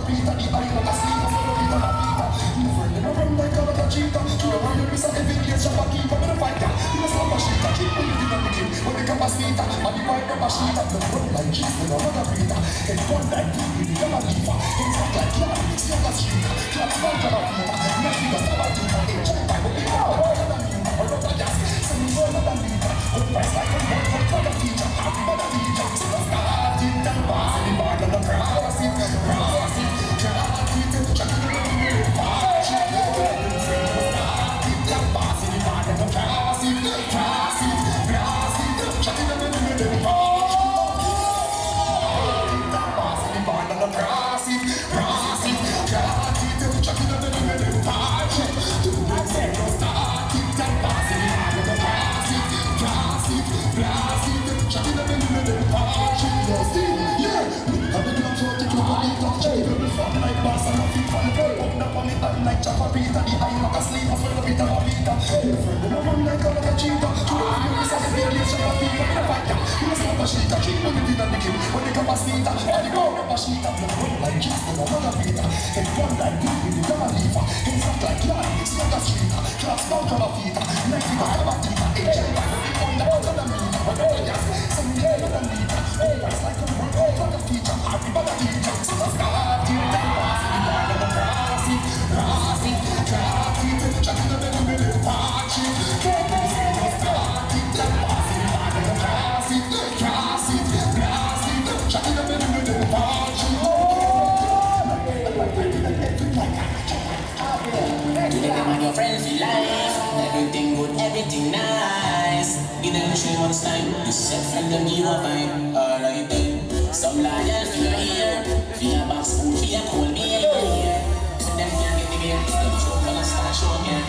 Pita, the eye like a sleep, so the Pita, the Pita. You friend, never run like a cheetah. To the one you miss a every day, Shabba keep up with a fighter. You must have a sheet, keep on living on the king. When they come a sleeper, and the white rubber sheet up the front like cheese with a mother Pita. And one like you, you become a leaper. It's not like you, it's not a street. Claps one to the Pita. Nothing but a Pita. It's just like a Pita. Or not a gas. Some is all of the Pita. Good price like a boy for the teacher. Happy by the teacher. So the start it and pass it. The bar and the cross it. Cross it. Cross it. Check it out. Pass it. Start it and pass it. The bar and the cross it. Cross it. Cross it. Check it out. Pass it. Pass it. The bar and the cross it. Cross it. Cross it. Check it out. Pass it. Do the same. Start it and pass it. The bar and the cross it. Cross it. Cross it. Check it out. Pass it. Yeah. I'm the club so to club on it. People fuck like boss and I feel fun. Put up on it like Chopper Pita. The eye like a sleep. I swear to Pita, I Pita. Your friend, you know I'm like a cheetah. To the few is a big deal. Chopper Pita, I'm a fighter. You must have a sheet. I keep on living on the king. When they come a sleep, I go up a sheet. I'm not like kids, but I'm not a Pita. And one like you, you become a leafer. It's not like yarn, it's not a street. Class down to the Pita. Like you got a Pita. Agent by the big one that was on the meter. When I was just some day on the meter. Always like a work out of the feature. Happy by the teacher. So the start it and pass it. The bar and the cross it. Cross it. Cross it. Check it out and the middle. Watch it. Can't be seen. So start it and pass it. The bar and the cross it. Cross it. Cross it. Check it out and the middle. Watch it. Today them and your friends feel life. Everything good, everything nice. Give them a show once time. You set friend them give a vibe. Alright then. Some loyal for your ear. For your box food, for your cold beer. So them can't get the gear. Them show gonna start showing you.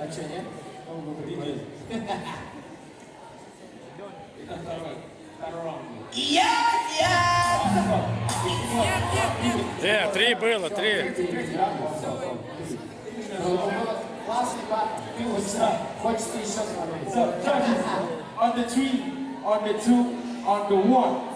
А что, нет? Три было, три. Классный папа. Хочется еще смотреть. So, judges, on the 3, on the 2, on the 1.